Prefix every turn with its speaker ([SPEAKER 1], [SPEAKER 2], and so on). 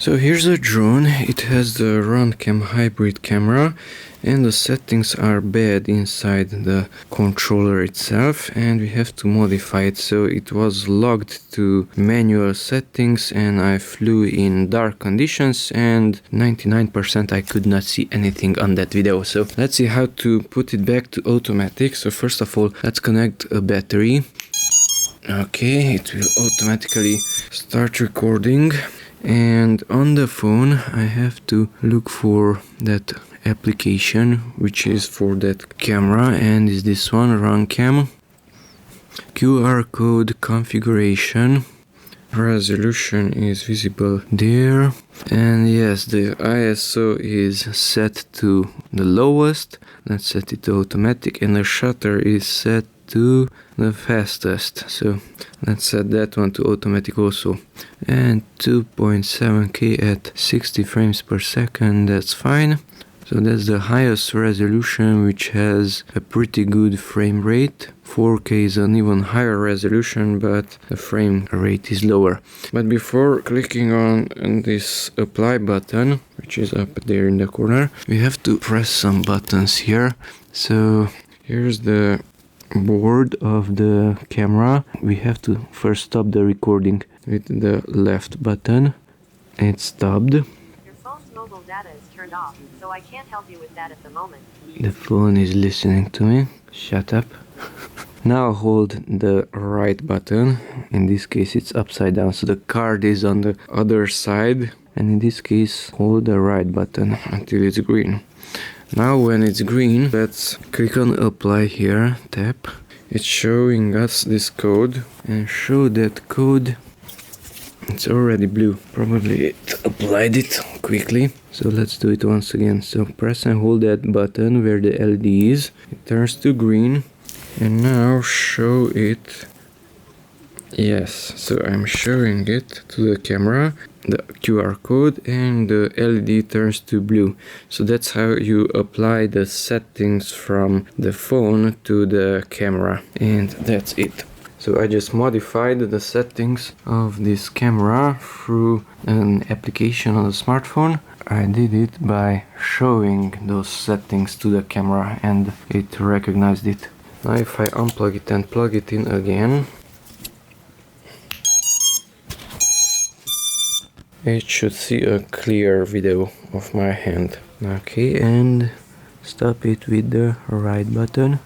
[SPEAKER 1] So here's a drone. It has the Runcam Hybrid camera, and the settings are bad inside the controller itself, and we have to modify it. So it was logged to manual settings, and I flew in dark conditions, and 99% I could not see anything on that video. So let's see how to put it back to automatic. So first of all, let's connect a battery. Okay, it will automatically start recording. And on the phone I have to look for that application which is for that camera, and is this one, Runcam. QR code configuration, resolution is visible there, and yes, the ISO is set to the lowest. Let's set it to automatic, and the shutter is set to the fastest, so let's set that one to automatic also. And 2.7K at 60 frames per second, that's fine. So that's the highest resolution, which has a pretty good frame rate. 4K is an even higher resolution, but the frame rate is lower. But before clicking on this apply button, which is up there in the corner, we have to press some buttons here. So here's the board of the camera. We have to first stop the recording with the left button. It's stopped.
[SPEAKER 2] Your phone's mobile data is turned off, so I can't help you with that at the moment.
[SPEAKER 1] The phone is listening to me. Shut up. Now hold the right button. In this case it's upside down, so the card is on the other side, and in this case hold the right button until it's green. Now when it's green, let's click on apply here, tap. It's showing us this code, and show that code. It's already blue, probably it applied it quickly. So let's do it once again. So press and hold that button where the LED is. It turns to green, and now show it. Yes, so I'm showing it to the camera, the QR code, and the LED turns to blue. So that's how you apply the settings from the phone to the camera, and that's it. So I just modified the settings of this camera through an application on the smartphone. I did it by showing those settings to the camera, and it recognized it. Now if I unplug it and plug it in again, it should see a clear video of my hand. Okay, and stop it with the right button.